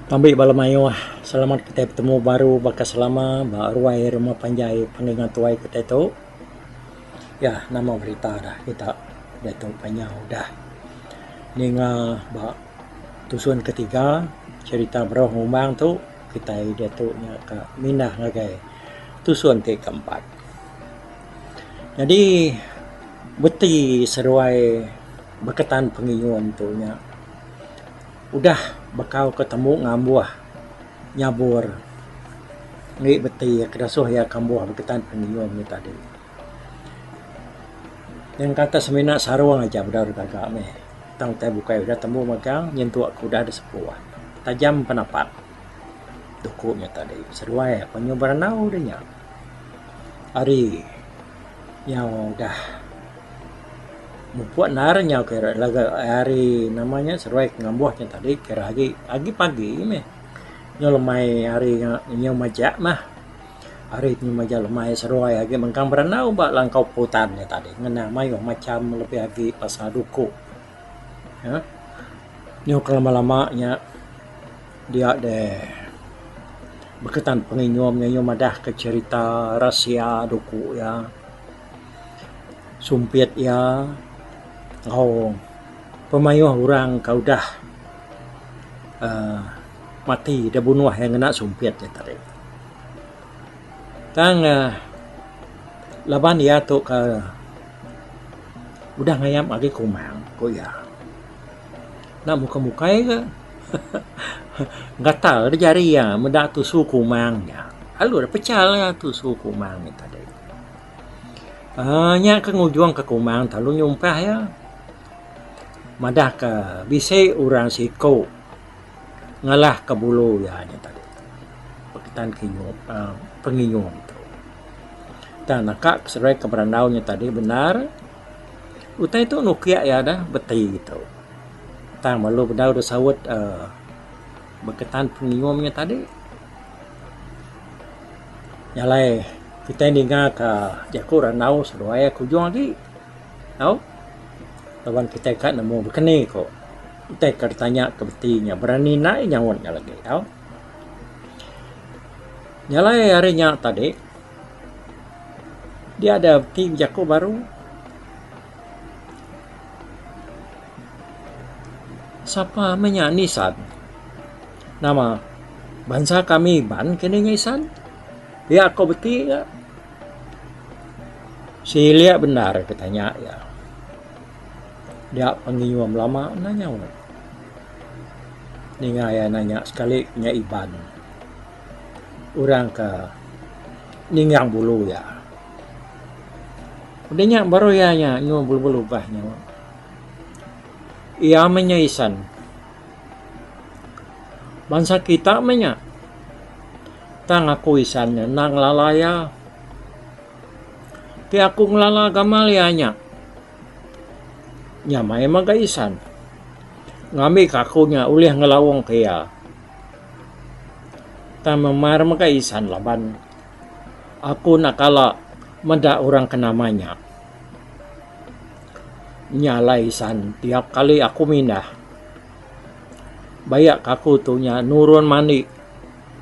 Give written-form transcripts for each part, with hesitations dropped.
Tambik balamayo, selamat kita bertemu baru bakas selama baru air rumah panjai pendengar tuai kita itu. Ya, nama berita dah kita dah tu panjang dah. Ninga ba tusun ketiga cerita beroh ngumang tu kita dia tu nya ke minah ngagai tusun ke keempat. Jadi beti seruai berketan pengiyuan tu nya udah bakal ketemu ngambuah nyabur ngi beti kedasuh ya kambuah berketan pengiyuan ni tadi yang kata semina sarung aja bedar gagak me tang teh bukai udah temu magang nyentuh aku udah ada sepuah tajam penapat dukunya tadi seruai penyobaran nau denya hari yang udah membuat narnya kira laga hari namanya seruai ngambuahnya tadi kira agi pagi me nyolemai hari nyo majak mah hari nyo majak lemai seruai agi mengkang berenau bak langkau putannya tadi ngena mayo macam lebih agi pasal duku ya nyo kelama-lamanya dia deh berketan penginyomnya nyo madah ke cerita rahasia duku ya sumpit ya oh pemayuh orang kau dah mati dah bunuh yang kena sumpit ya tadi tang laban ya tu ke udah ngayam lagi kumang ko ya nak muka-muka ke gatal dia jari ya mendak tu su kumang ya lalu dah pecah lah tu su kumang ni tadi nya ke ngujuang ke kumang talu nyumpah ya madah ke bise orang siko ngalah ke bulu ya nya tadi pekitan kinyum penginyum itu dan nakak serai keberandaunya tadi benar utai itu nukia ya dah beti itu tang malu bedau udah sawut beketan penginyumnya tadi nyalai kita dengar ke jaku ranau seruai kujung lagi tahu lawan kita kat nemu berkeni kok kita kat tanya ke betinya berani naik nyawatnya lagi tahu nyalai harinya tadi dia ada beti jaku baru siapa namanya Nisan nama bangsa kami ban kini Nisan dia aku beti ya si lihat benar katanya ya dia penginyum lama nanya ninga ya nanya sekali punya iban orang ke ningang bulu ya udahnya baru ya nya nyu bulu-bulu bahnya ia menyaisan bangsa kita menya tang aku isannya nang lalaya ti aku ngelala gamalianya nyamai magaisan ngami kakunya ulih ngelawong kaya ta memar magaisan laban aku nakala meda orang kenamanya nyalaisan tiap kali aku mindah bayak kaku tunya nurun mani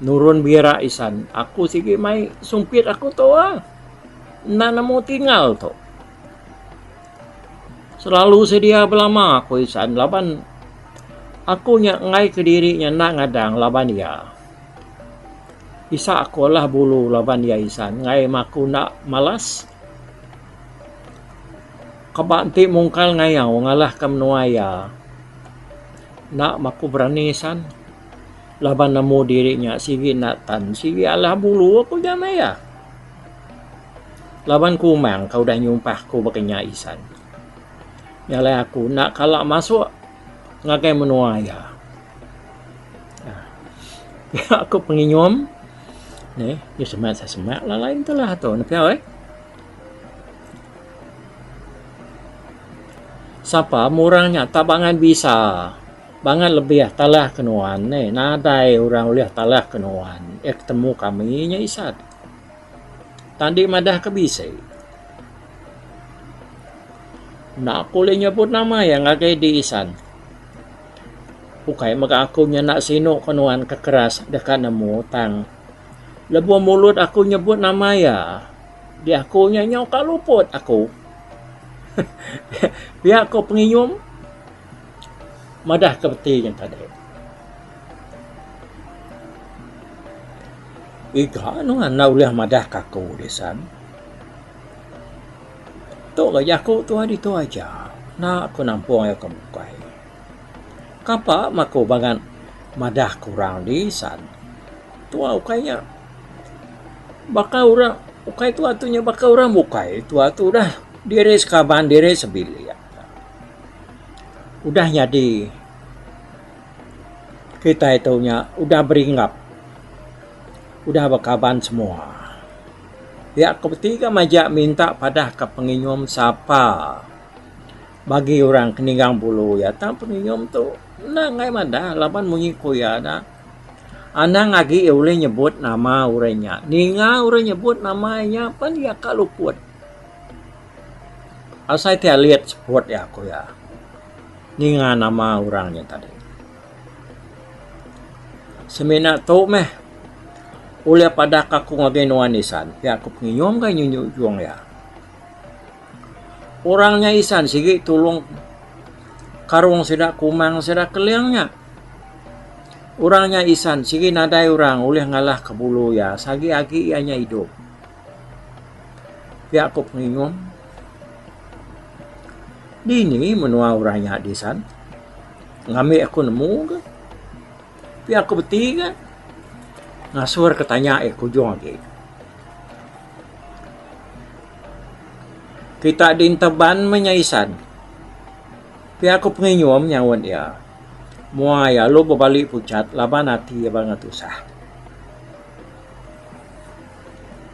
nurun bira isan aku sige mai sumpit aku toa nanamu tinggal to selalu sedia belama aku isan laban aku nya ngai ke dirinya nak ngadang laban ya isa aku lah bulu laban ya isan ngai maku nak malas kabanti mungkal ngayau ngalah kamnuaya nak maku berani isan laban nemu dirinya sige nak tan sige alah bulu aku jana ya laban kumang kau dah nyumpah ku bakanya isan nyalai aku nak kalak masuk ngakai menua ya aku penginyum nih ya semak lah lain telah tu napiau siapa murangnya tabangan bisa bangan lebih talah kenuan nadai orang ulih talah kenuan ketemu kami nya isad tadi madah kebisai nak aku boleh nyebut nama yang ngagai di isan Ukay maka ako nya na sino kanuan kekeras dekat nemu tang. Lebuh mulut aku nyebut nama ya. Di aku nya nyau kaluput aku. Biar aku penginyum madah ke beti yang tadi. Ika nuan na uliah madah kaku desan. Tok gajah aku tu hari tu aja. Nak aku nampung ya kemukai. Kapa mako bangan madah kurang lisan. Tua ukainya bakal orang ukai tua tunya bakal orang bukai tua tu dah diri sekaban diri sebili ya. Udah jadi kita itunya udah beringap. Udah bakaban semua. Pihak ketiga majak minta pada ke penginyum siapa bagi orang keninggang bulu ya tang penginyum tu na ngai madah laban munyi kuya na anang agi ule nyebut nama urenya ninga ure nyebut namanya pan ya kaluput asai tia lihat support ya aku ya ninga nama orangnya tadi semena tu meh ule pada kaku ngage nuanisan ya aku penginyum kai nyunyu juang ya orangnya isan sige tulung karung sedak kumang sedak keliangnya. Orangnya isan sige nadai orang oleh ngalah ke bulu ya sagi agi ianya hidup. Ya aku pengingung. Dini menua orangnya disan. Ngambil aku nemu ke. Pihak aku beti ke. Ngasur ketanya aku juang lagi. Kita dinteban menyaisan. Pihak aku penginyum nyawan ya. Mua ya lo berbalik pucat laban hati ya banget usah.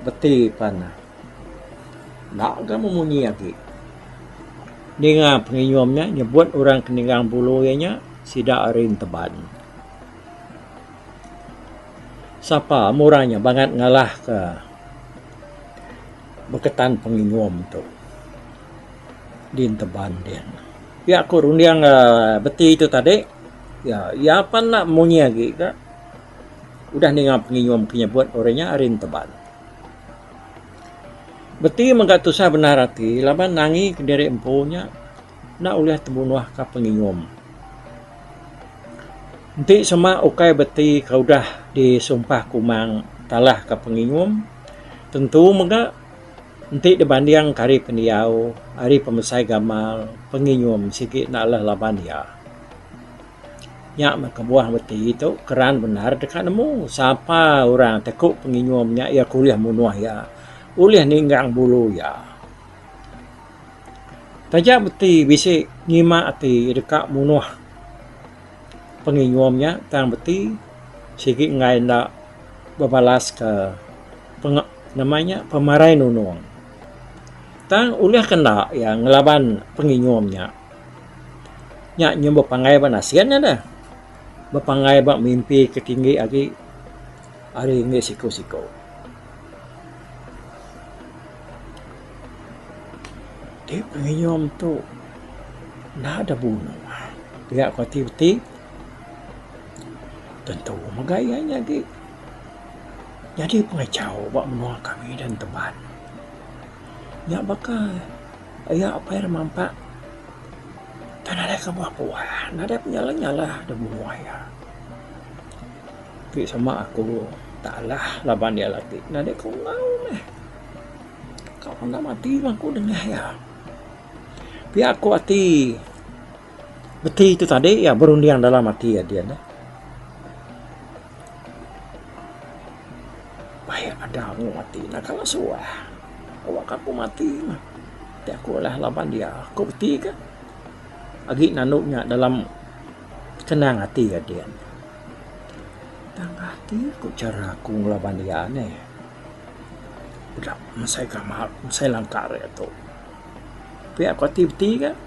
Beti pana. Nak kamu munyi lagi. Dengar penginyumnya nyebut orang keninggang bulu nya sidak arin teban. Siapa murahnya banget ngalah ke beketan penginyum tu. Din teban dia. Ya aku rundiang beti itu tadi. Ya apa nak munyi lagi ke? Udah dengar penginyum kenyebut orangnya arin teban. Beti mengkatusah benar hati, laban nangi ke diri empunya, nak uliah tembunuah ke penginyum. Nanti sama ukai beti kau dah disumpah kumang talah ke penginyum, tentu mengka nanti dibanding kari pendiau, hari pemesai gamal, penginyum sikit nak lah laban dia. Nyak makabuah beti itu keran benar dekat nemu. Siapa orang tekuk penginyumnya ia kuliah munuah ya. Uliah ninggang bulu ya. Tajak beti bisik nyimak ati dekat munuah penginyumnya tang beti sikit ngai nak berbalas ke namanya pemarai nunuang. Tang uliah kena ya ngelaban penginyumnya. Nyak nyembo pangai banasiannya dah. Berpangai bak mimpi ketinggi lagi hari ini siko-siko. Dia penginyum tu nak ada bunuh. Pihak koti-koti tentu magayanya lagi. Jadi pengacau bak menua kami dan teman. Nyak bakal ayah apa yang mampak. Tak ada kebuah-buah, tak ada penyala-nyala ada buah ya. Tapi sama aku taklah laban dia lagi. Nak ada kau ngau meh. Kau nak mati aku dengar ya. Biar aku hati beti itu tadi ya berundiang dalam hati ya dia dah. Baik ada aku mati nak kalau suah. Awak aku mati mah. Tapi aku lah laban dia. Aku beti kan. Agi nanuknya dalam kenang hati ya dia. Tang hati ku cara aku ngelaban dia ne. Udah masai kamal, masai langkar ya tu. Tapi aku hati beti kan.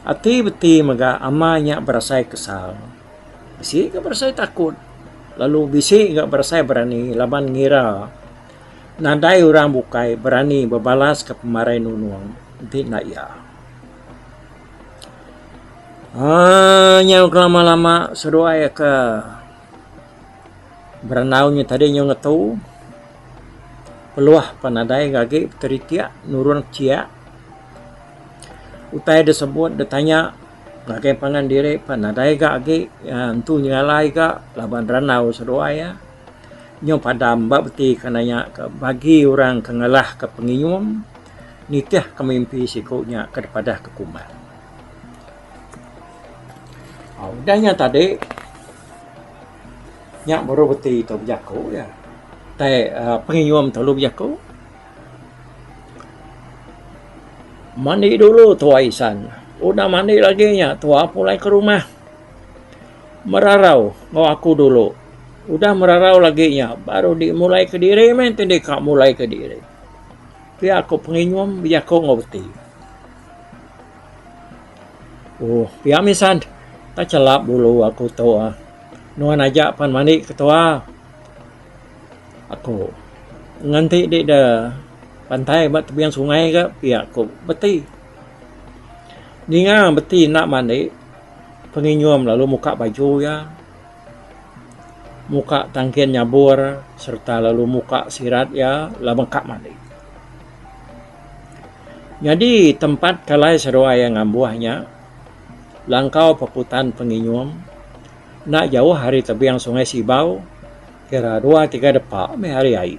Hati beti maga amanya berasai kesal. Bisi ke berasai takut. Lalu bisi enggak berasai berani laban ngira. Nadai orang bukai berani berbalas ke pemarai nunuang. Nanti nak ya. Nyau lama-lama seruai ke berenaunya tadi nyau ngetu peluah panadai gage teritia nurun cia utai disebut ditanya gage pangan diri panadai gage antu nyalai ga laban renau seruai ya nyau padam mbak beti kananya bagi orang kengalah ke penginyum nitih kemimpi sikunya kepada kekuman. Udahnya tadi nyak baru beti tu berjaku ya. Tai penginyum terlalu berjaku. Mandi dulu tua Isan. Udah mandi lagi nya tua mulai ke rumah. Merarau ngau aku dulu. Udah merarau lagi nya baru dimulai ke diri men tadi kak mulai ke diri. Pia aku penginyum berjaku ngau beti. Pia misan tak celap dulu aku tahu nuan ajak pan mandi ketua aku nganti di dah pantai bat tepian sungai ke pihak aku beti ninga beti nak mandi penginyum lalu muka baju ya muka tangkian nyabur serta lalu muka sirat ya lah bengkak mandi jadi tempat kalai seruai yang ngambuahnya langkau paputan penginyum nak jauh hari tebiang sungai Sibau kira 2-3 depak me hari ai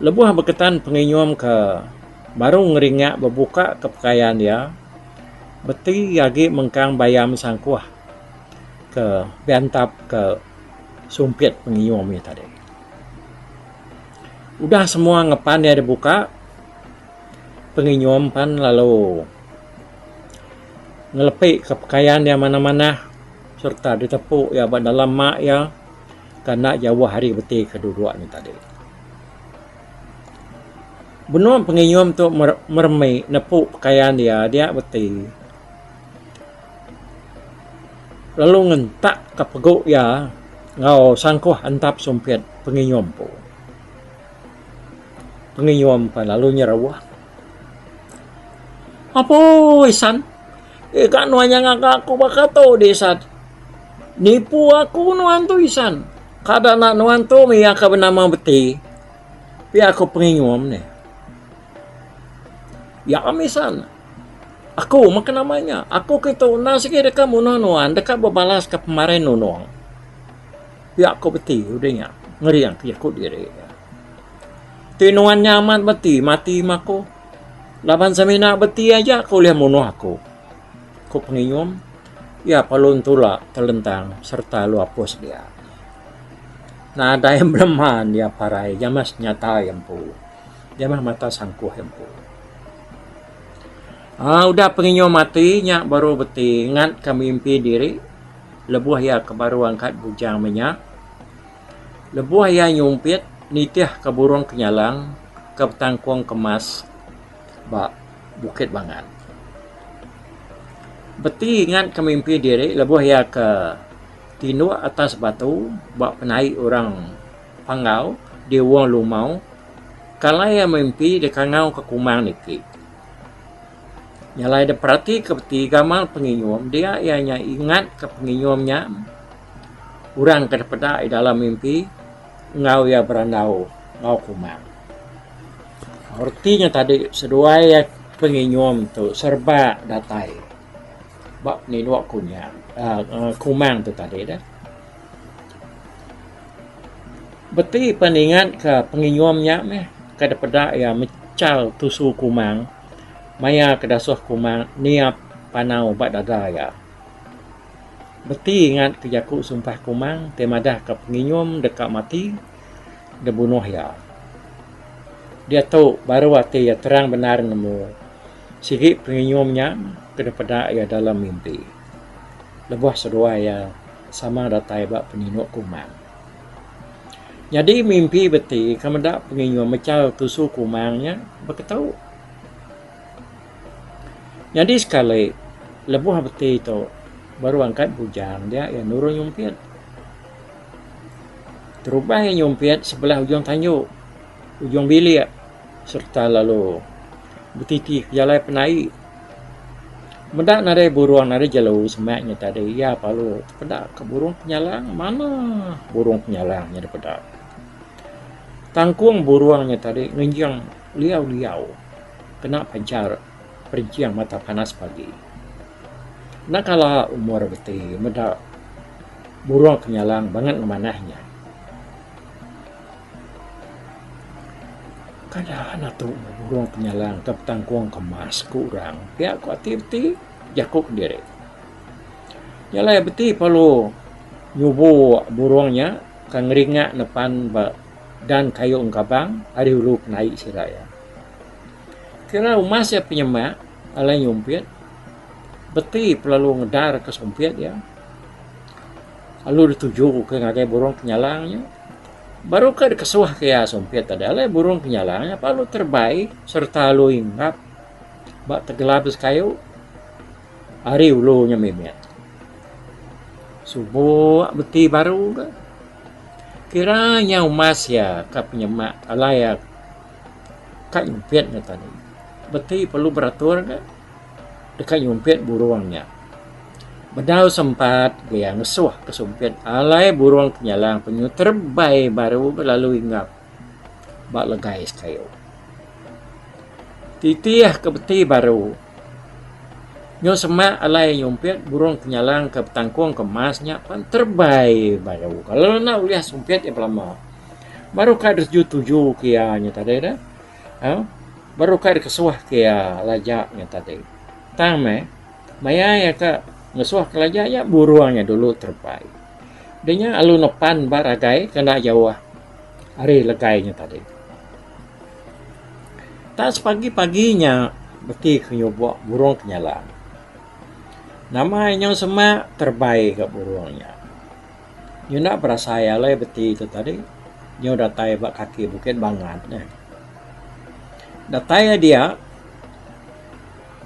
lebuh beketan penginyum ke baru ngeringat berbuka kepekaian dia beti yagi mengkang bayam sangkuah ke biantap ke sumpit penginyum ni tadi udah semua ngepan dia dibuka penginyum pan lalu ngelepik kepekaian dia mana-mana serta ditepuk ya dalam mak ya karena jauh hari beti kedua ni tadi. Benar penginyum tu meremai nepuk pakaian dia beti. Lalu ngentak kepeguk ya ngau sangkuh antap sumpit penginyum po. Penginyum pa lalu nyerawah. Apa Isan? Kan nuanya ngak aku bakato desat. Nipu aku nuan tu Isan. Kada nak nuan tu miya ka bernama beti. Pi aku penginyum ni. Ya Isan. Aku makan namanya. Aku kita nasi ke dekat nuan dekat berbalas ke pemarin nuang. Pi aku beti udahnya. Ngeri yang pi aku diri. Tinuan nyaman beti mati maku. Laban samina beti aja aku lihat munuh aku. Ku penginyum ya palun tula terlentang serta lu apus dia nah ada yang berman ya parai jamas nyata yang pu jamah mata sangkuh yang pu udah penginyum mati nyak baru beti ngat kemimpi diri lebuh ya kebaru angkat bujang minyak lebuh ya nyumpit nitih ke burung kenyalang ke tangkuang kemas bak bukit bangan beti ingat kemimpi diri lebuh ya ke tinu atas batu bak penai orang pangau di wong lumau kalau ya mimpi di kangau ke kumang niki nyalai de perhati ke beti gamal penginyum dia ianya ingat ke penginyumnya orang ke pada dalam mimpi ngau ya berandau ngau kumang artinya tadi seduai ya penginyum tu serba datai bak ni nuak kunya kumang tu tadi dah beti peningat ke penginyumnya meh ke daripada ya mecal tusu kumang maya kedasuh kumang niap panau bak dada ya beti ingat ke jaku sumpah kumang temadah ke penginyum dekat mati dia bunuh ya dia tahu baru hati ya terang benar nemu sigi penginyumnya daripada ya dalam mimpi lebuh sedua ya sama datai bak peninuk kumang jadi mimpi beti kemudian penginyum mecal tusu kumangnya berketahu jadi sekali lebuh beti itu baru angkat bujang dia ya nurun nyumpit terubah yang nyumpit sebelah ujung tanjuk ujung bilik serta lalu betiti jalai penai Mendak nare burung nare jalau semaknya tadi ya palu pedak ke burung penyalang mana burung penyalangnya pedak. Tangkuang burungnya tadi ngenjang liau-liau kena pancar perinciang mata panas pagi. Nak kala umur beti mendak burung penyalang banget ngemanahnya. Kada tu burung penyalang ke tangkuang kemas kurang. Pihak ku hati-hati jakuk diri. Yalah beti perlu nyubu burungnya kang ringak nepan dan kayu ungkabang hari hulu naik siraya. Kira umas ya penyemak alai nyumpit beti perlu ngedar ke sumpit ya. Lalu dituju ke ngagai burung penyalangnya. Baru ke kesuah kaya sumpit adalah burung penyalangnya palu terbaik serta lu ingat bak tegelabis kayu hari ulunya mimet. Subuh beti baru ke kiranya umas ya ka penyemak alaya ka nyumpitnya tadi. Beti perlu beratur ke dekat nyumpit burungnya. Bedau sempat gaya ngesuh ke sumpit alai burung penyalang penyu terbaik baru lalu ingat bak legais kayu. Titiah ke beti baru nyo semak alai nyumpit burung penyalang ke tangkuang kemasnya pan terbaik baru. Kalau nak uliah sumpit ya pelama. Baru kada tuju kianya tadi dah. Baru kada kesuah kia lajaknya tadi. Tame maya ya ka ngesuah kelajanya buruangnya dulu terbaik. Dia alu nepan baragai kena jauh hari legainya tadi. Tak sepagi-paginya beti kenyobok burung penyalang. Namanya semak terbaik ke burungnya. Nyo nak berasaya lah beti itu tadi. Nyo datai bak kaki bukit bangat. Datai dia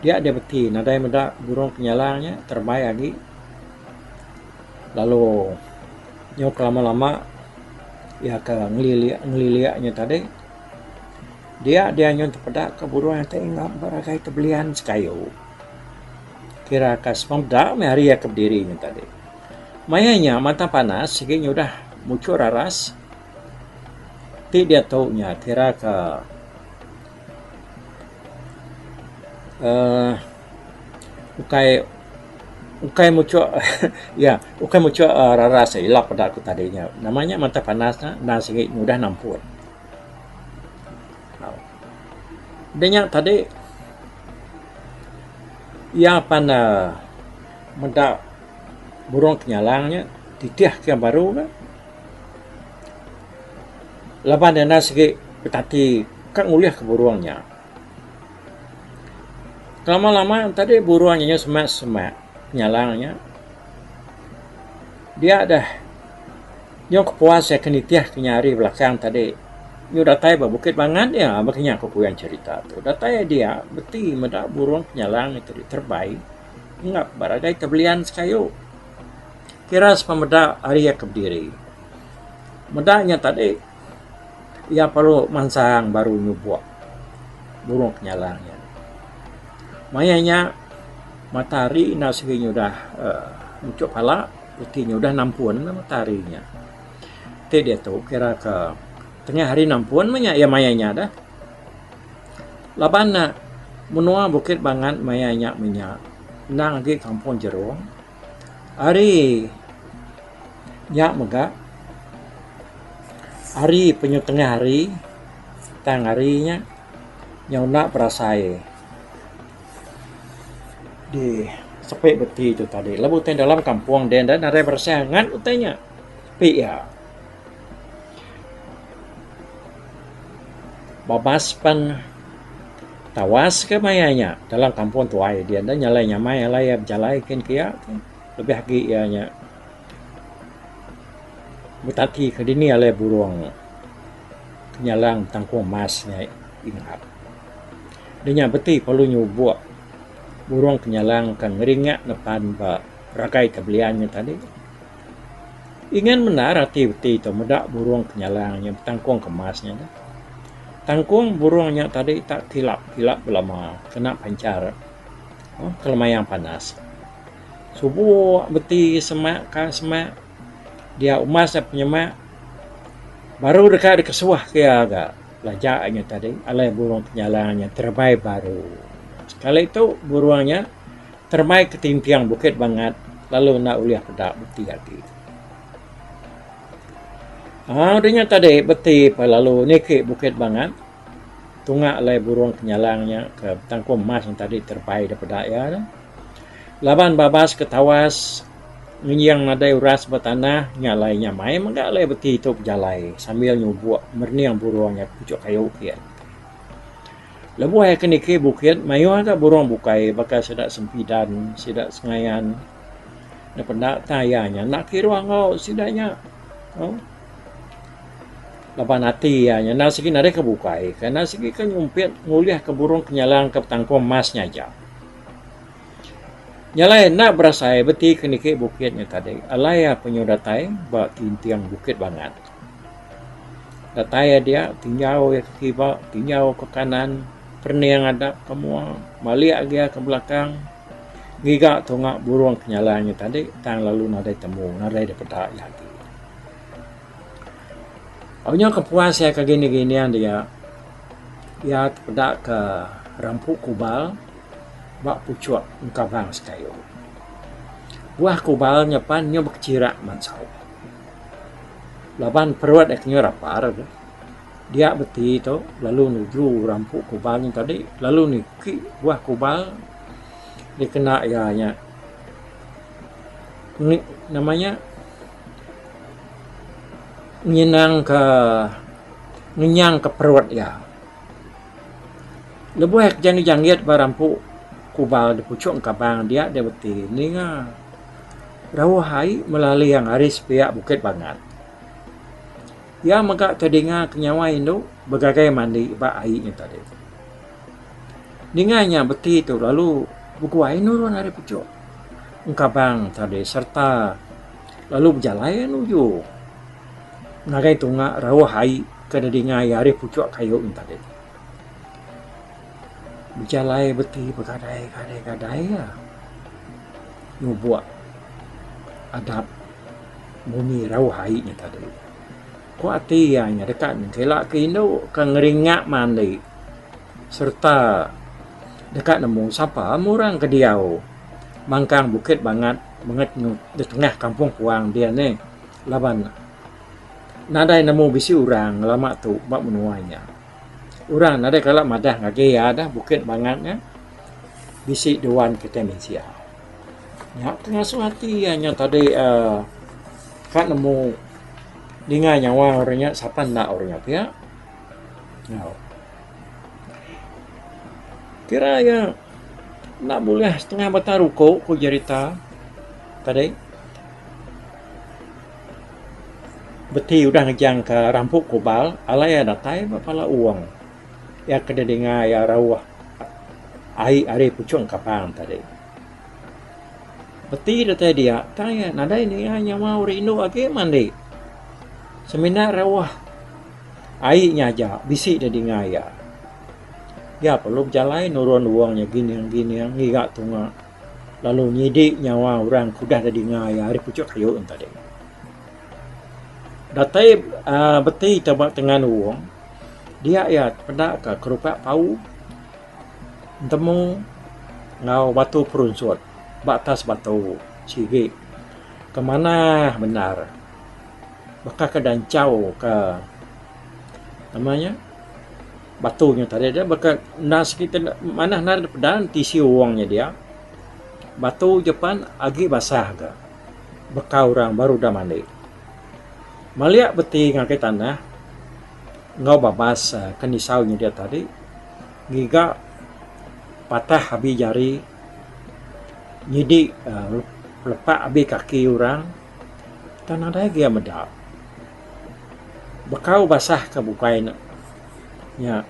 beti nadai medak burung penyalangnya terbaik lagi. Lalu nyok lama-lama ya ke ngeliliaknya tadi dia nyon terpedak ke burung yang teringat baragai tebelian sekayu kira kas pemdak hari ya ke dirinya tadi mayanya mata panas segini udah muncul raras dia taunya kira ke ukai muncul ya ukai muncul raras ilap pada aku tadinya namanya mata panasnya dan sedikit mudah nampun. Denya tadi ya pana mendak burung penyalangnya titiah ke baru kan lapan dana sedikit petati kan nguliah ke burungnya. Lama-lama tadi buruannya semak penyalangnya. Dia dah nyok puas ya kenitiah kenyari belakang tadi. Nyo datai ba bukit banget ya makanya aku punya cerita tu. Datai dia beti medak burung penyalang itu terbaik. Ingat baragai kebelian sekayu. Kira sepemedak hari ya kebdiri. Medaknya tadi ia perlu mansang baru nyubuak burung penyalangnya. Mayanya matahari nasinya udah muncul pala putihnya udah nampuan mataharinya. Dia tahu kira ke tengah hari nampuan ya mayanya dah. Labana menua bukit banget mayanya nang lagi kampung jerung. Hari nyak megak. Hari penyu tengah hari tang harinya nyauna perasai di sepek beti itu tadi. Lebutin dalam kampung dan ada persaingan utanya. Tapi ya babas pan tawas ke mayanya dalam kampung tuai dia dan nyalainya maya layap jalaikin kia lebih lagi ianya mutati ke dini ale burung nyalang tangkuang masnya ingat. Dia beti perlu nyubuak burung penyalang kan ngeringat depan rakai kebeliannya tadi. Ingin menar hati beti itu medak burung penyalangnya tangkuang kemasnya. Tangkuang burungnya tadi tak kilap belama kena pancar Oh, kelemayan panas. Subuh beti semak ka semak dia umas dan penyemak baru dekat kesuah kia agak belajarnya tadi alai burung penyalangnya terbaik baru. Sekali itu burungnya terbaik ketimpiang bukit banget lalu nak uliah pedak beti hati. Udahnya tadi beti lalu niki bukit banget tungak alai burung penyalangnya ke tangku emas yang tadi terbaik daripada ya. Laban babas ketawas yang nadai uras bertanah nyalainya mai mangga lai beti itu jalai sambil nyubuk merniang burungnya pucuk kayu kian. Lebu ay keniki bukit mayu agak burung bukai bakal sedak sempidan sedak sengayan daripada tayanya nak kira ngau sidaknya oh laban hati ya nak segi nadai kebukai karena segi kan nyumpit nguliah ke burung kenyalang ke tangko emasnya aja. Nyalai nak berasai beti keniki bukitnya tadi. Alaya penyodatai bak tintiang bukit banget. Datai dia tinjau ya ke kiri, tinjau ke kanan, perniang ada semua, maliak dia ke belakang. Gigak tongak burung kenyalanya tadi, tang lalu nadai temu, nadai daripada lagi. Awalnya kepuas saya ke gini-ginian dia. Ya pada ke rampuk kubal. Bak pucuk engkabang sekayu. Buah kubalnya pan nyo berkecirak mansau. Laban perut eknya rapar. Dia beti itu lalu nuju rampuk kubalnya tadi lalu niki buah kubal dikena ya namanya ngenyang ke perut ya. Lebuh jani jangiat barampuk kubal di pucuk kabang dia beti ni nga rawahai melalui yang haris pihak bukit banget. Ya maka tadinga kenyawai itu bergagai mandi bak airnya tadi. Ninganya beti itu lalu buku air nurun hari pucuk kabang tadi serta lalu berjalan nuju ngagai tunga rawahai kedadinga hari pucuk kayu tadi. Berjalai beti bergadai ya. Nyubuak adab bumi rawahainya tadi. Ko atianya dekat kelak ke Indo ke ngeringat mandi. Serta dekat nemu sapa murang ke diau. Mangkang bukit banget di tengah kampung puang dia ni. Laban nadai nemu bisi urang lama tu bak menuainya. Orang ada kalau madah ngage ya dah bukit bangetnya bisi dewan kita Malaysia. Ya tengah suati hanya tadi kat nemu dengar nyawa orangnya siapa nak orangnya pihak. Nah. Kira ya nak boleh setengah batang ruko ku cerita tadi. Beti udah ngejang ke rampuk kubal alaya datai bapala uang. Ya kena dengar ya rawah air pucuk kapang tadi. Beti data dia tanya nada ini hanya mau rindu lagi mandi. Seminar rawah airnya aja bisik dah dengar ya. Ya perlu berjalan nurun uangnya gini yang ngigak tunga. Lalu nyidik nyawa orang kudah dah dengar ya hari pucuk kayu tadi. Datai beti tabak tengah uang. Dia ya pada ke kerupak pau temu ngau batu perunsut batas batu cigi kemana benar bakal ke dancau ke namanya batunya tadi dia bakal nas kita mana nak pedang tisi uangnya dia batu Jepang agi basah ke bekau orang baru dah mandi maliak beti ngakai tanah ngau babas kenisaunya dia tadi giga patah habis jari nyidik lepak habis kaki orang tanah dia medak bekau basah ke bukai ya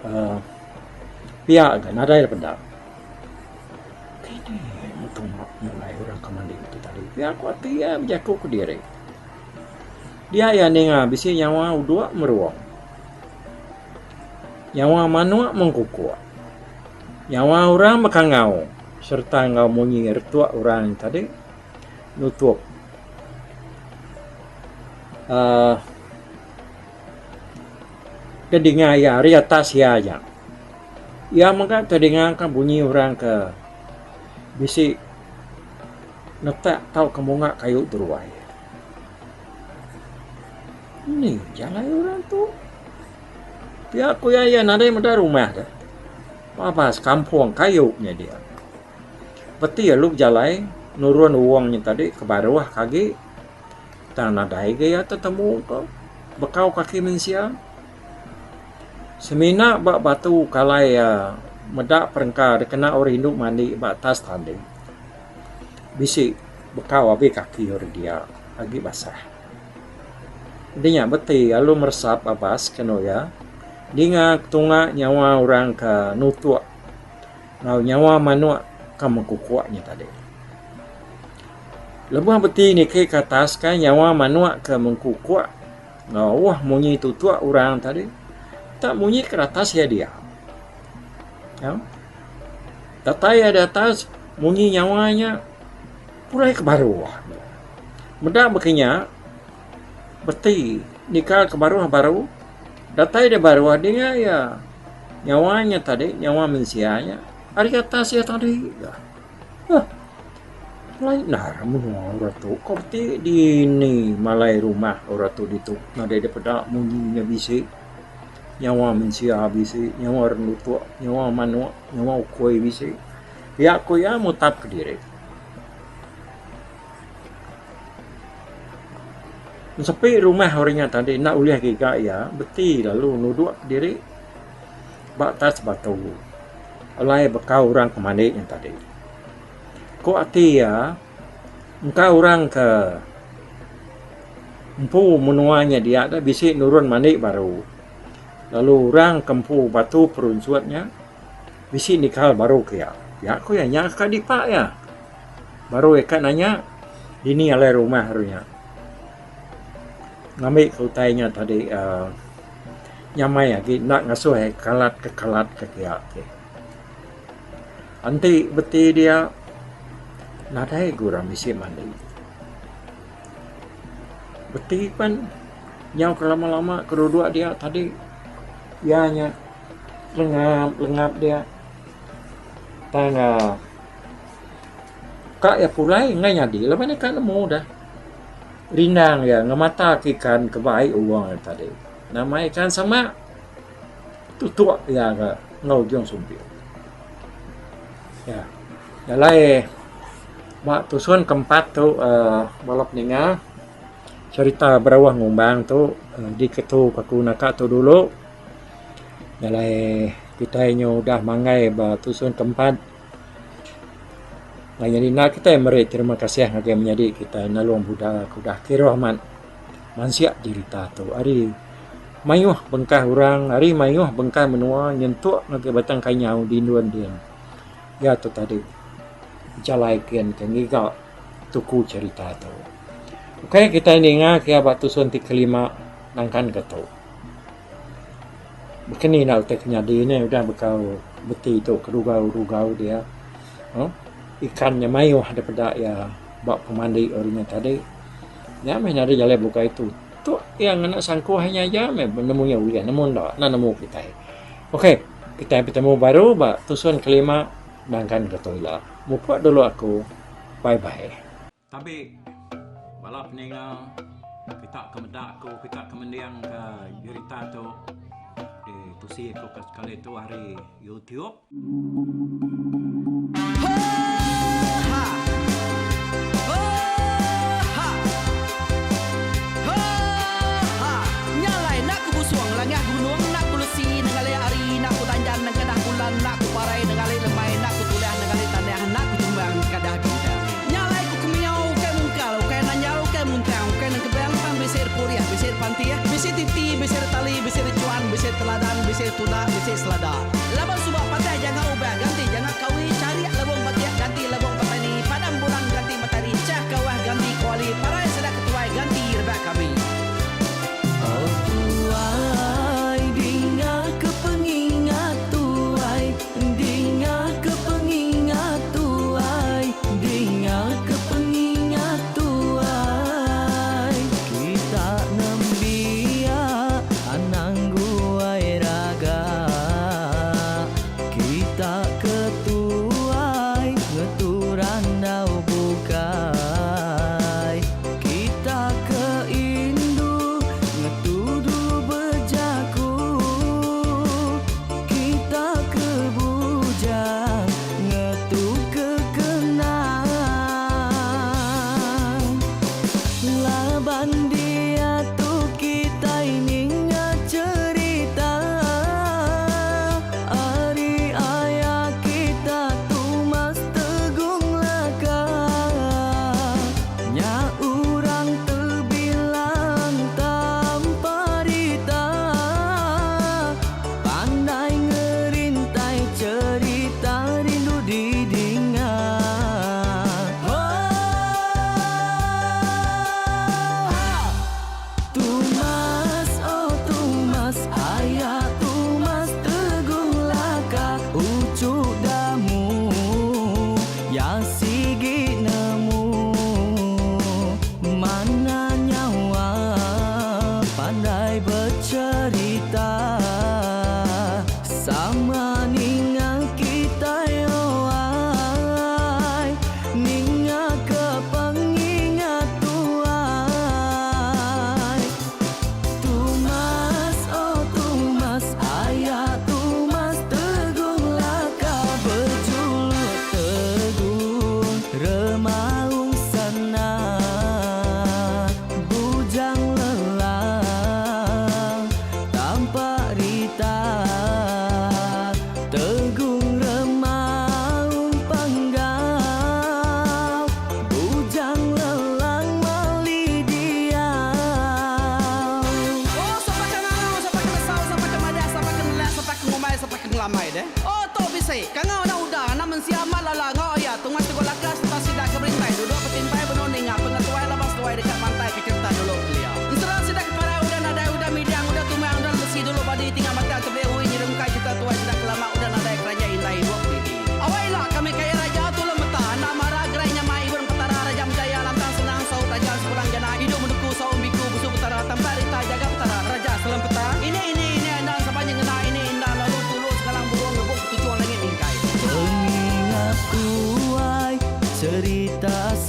pihak kan ada pedak ini untuk mulai orang kemandi itu tadi pihak kuat dia berjaku ke diri dia yang dengar bisi nyawa dua meruang nyawa manua mengkukuh. Nyawa orang makangau. serta ngau munyi retua orang tadi nutup kedengar ya ri atas ya aja ya maka kedengar kan bunyi orang ke bisi netak tahu kamu nggak kayu teruai ini jalan orang tuh dia aku ya nada ada rumah dah apa kampung kayunya dia beti ya lu jalan nurun uangnya tadi ke bawah kaki tanah dahi ya ketemu kok bekau kaki manusia semina bak batu kalai ya medak perengka kena orang hidup mandi bak tas tadi bisi bekau abi kaki orang dia lagi basah dia beti lalu meresap abas keno ya dinga tunga nyawa orang ke nutua ngau nyawa manua kamu kukuaknya tadi lebuh beti ni ke atas kan nyawa manua ke mengkukuak ngau wah munyi tutua orang tadi tak munyi ke atas ya dia ya tatai ada atas munyi nyawanya pulai ke bawah medak bekinya beti nikah ke bawah baru datai de bawah dia ya nyawanya tadi nyawa manusianya hari atas ya tadi ya lain nah mun orang tu kau beti di ni malai rumah orang tu ditu nada de pada munyinya bisi nyawa manusia bisi nyawa orang tua nyawa manua nyawa ukoi bisi ya aku ya mutap ke diri sampai rumah orangnya tadi nak uliah giga ya beti lalu nuduk diri batas batu oleh bekau orang kemana yang tadi kok hati ya engkau orang ke empu menuanya dia ada bisi nurun manik baru lalu orang kempu batu peruncuatnya bisi nikah baru ke ya aku ya nyaka di pak ya baru ikan nanya ini oleh rumah harunya ngambil kautainya tadi nyamai lagi nak ngasuh kalat ke kiak anti beti dia nadai gurang bisi mandi beti kan nyau kelama-lama kedua dia tadi ianya lengap dia tangga kak ya pulai ngai nyadi lepas ni kan nemu dah rindang ya ngemata ikan kebaik uang tadi nama ikan sama tutuk ya ke ngau jong sumpil ya jalai mak tusun keempat tu balap ninga cerita berawah ngumbang tu di ketu kaku naka tu dulu jalai kita nyo dah mangai ba tusun keempat nah jadi nak kita meri terima kasih ngage menjadi kita nalung budak kudah kirahman mansia cerita tu ari mayuh bengkah orang ari mayuh bengkah menua nyentuk ngage batang kanyau di induan dia ya tu tadi jalai kian kengiga tuku cerita tu okey kita ini ngak ba tusun ti kelima nangkan ketu begini nak teknya di ini udah bekau beti tu kerugau dia ikannya mayuh daripada ya bak pemandi orinya tadi ya main ada jalan buka itu tu yang anak sangku hanya aja menemunya ulian namun dah nemu kita okey kita bertemu baru bak tusun kelima bangkan ke toilet mupak dulu aku bye tapi balap ninga kita kemedak aku kita kemendiang ke cerita tu di tusi aku sekali tu hari YouTube nak ku parai nengali lemai nak ku tulah nengali tanah nak ku tumbang kadah kita nyalai ku kemiau ke mungkal ke nanyau ke muntang ke nang kebang pang besir puriah besir pantia besir titi besir tali besir cuan besir teladan besir tuna besir selada laban subak patah jangan ubah ganti jangan kawi cari labong patiak ganti labong petani padam bulan ganti matahari cah kawah ganti kuali parai sedak ketuai ganti rebak kami oh tuai dinga kepengingat tuai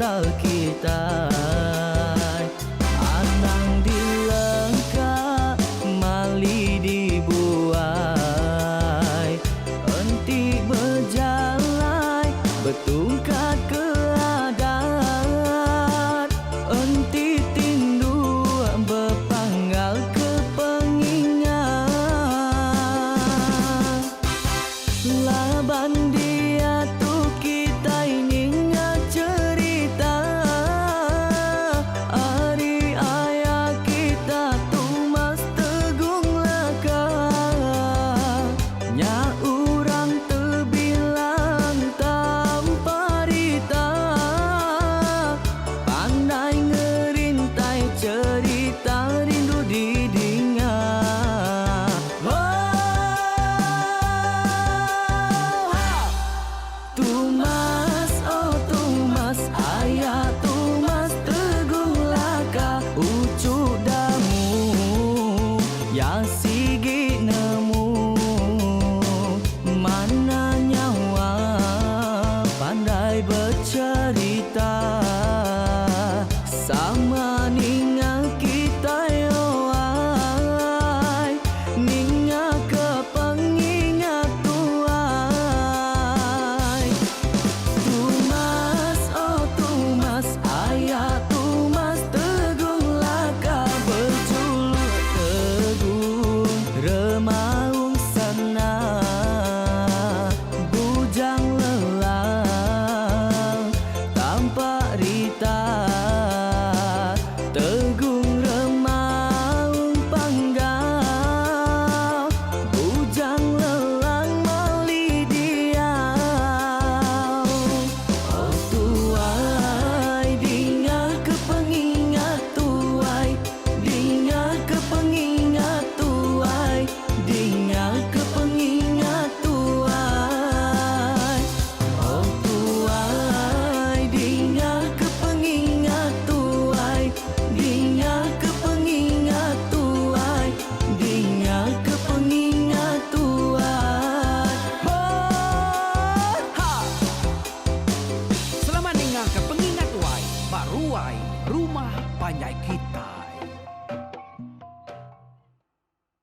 asal kita. Anang dilengkap mali dibuai, enti berjalan betungkat ke adat, enti tindu berpanggal ke pengingat. Laban dia tu kita ingat cerita, hari ayah kita tu mas tegung laka, nya urang terbilang tanpa rita, pandai ngerintai cerita rindu didingat. Tumas, oh Tumas, ayah Tumas tegung laka, ucuk damu ya sigi nemu, mana nyawa pandai bercerita, sama ninga kita yoai, ninga ke pengingat tuai. Tumas, oh Tumas, ayah Tumas tegung laka, berjuluk tegung remaung sana, bujang lelang tanpa rita, tegung remaung panggal, bujang lelang mali diau. Oh tuai, dinga ke pengingat tuai, dinga ke pengingat tuai, dinga ke pengingat tuai. Oh tuai, dinga ke pengingat tuai, dinga ke pengingat tuai, dinga ke pengingat tuai. Oh, ha! Selamat dengar ke pengingat wai, baruai rumah panjai kita.